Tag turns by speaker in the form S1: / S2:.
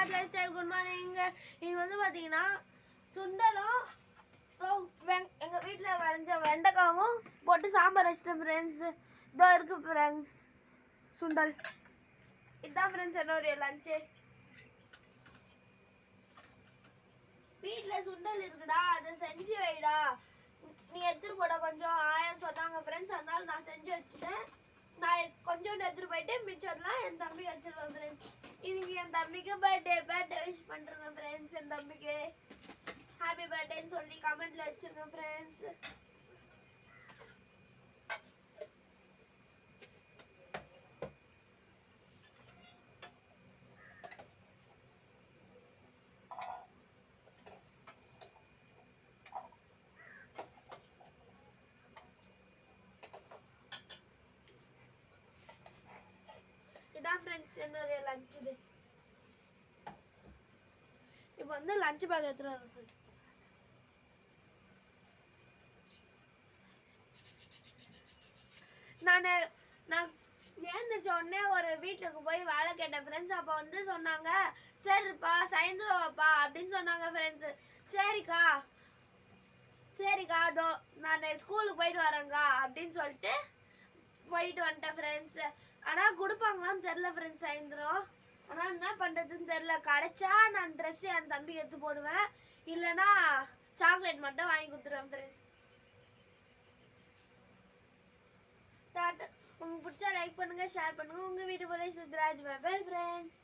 S1: Siraj life style. Good morning. இங்கே வந்து பார்த்தீங்கன்னா சுண்டலும் எங்கள் வீட்டில் வரைஞ்ச வெண்டைக்காவும் போட்டு சாம்பார் வச்சிட்டேன் ஃப்ரெண்ட்ஸ். இதோ இருக்கு ஃப்ரெண்ட்ஸ் சுண்டல். இதுதான் ஃப்ரெண்ட்ஸ் என்னுடைய லஞ்சு. வீட்டில் சுண்டல் இருக்குடா, அதை செஞ்சு வைடா, நீ எடுத்துட்டு போட கொஞ்சம் ஆயிரம் சொன்னாங்க ஃப்ரெண்ட்ஸ். அதனால நான் செஞ்சு வச்சுட்டேன். நான் கொஞ்சோண்டு எடுத்துட்டு போயிட்டு மிச்சம்லாம் என் தம்பி வச்சிருவேன் ஃப்ரெண்ட்ஸ். இன்னைக்கு என் தம்பிக்கு பர்த்டே விஷ் பண்ணுறேங்க ஃப்ரெண்ட்ஸ். என் தம்பிக்கு ஹாப்பி பர்த்டேன்னு சொல்லி கமெண்ட்ல வச்சிருங்க ஃப்ரெண்ட்ஸ். இதான் ஃப்ரெண்ட்ஸ் என்னுடைய லஞ்ச். இது இப்போ வந்து லஞ்ச் பேக் எடுத்துட்டு வரேன் ஃப்ரெண்ட்ஸ். நான் எழுந்திரிச்ச உடனே ஒரு வீட்டுக்கு போய் வேலை கேட்டேன் ஃப்ரெண்ட்ஸ். அப்போ வந்து சொன்னாங்க சரிப்பா சாயந்தரம்ப்பா அப்படின்னு சொன்னாங்க ஃப்ரெண்ட்ஸு. சரிக்கா அதோ நான் ஸ்கூலுக்கு போயிட்டு வரேங்க்கா அப்படின்னு சொல்லிட்டு போயிட்டு வந்துட்டேன் ஃப்ரெண்ட்ஸ். ஆனால் கொடுப்பாங்களான்னு தெரில ஃப்ரெண்ட்ஸ் சாயந்தரம். ஆனால் என்ன பண்ணுறதுன்னு தெரில. கிடைச்சா நான் ட்ரெஸ்ஸு என் தம்பிக்கு எடுத்து போடுவேன், இல்லைன்னா சாக்லேட் மட்டும் வாங்கி கொடுத்துருவேன் ஃப்ரெண்ட்ஸ். உங்களுக்கு பிடிச்சா லைக் பண்ணுங்கள், ஷேர் பண்ணுங்கள். உங்கள் வீட்டு போல சித்ராஜ். Bye friends.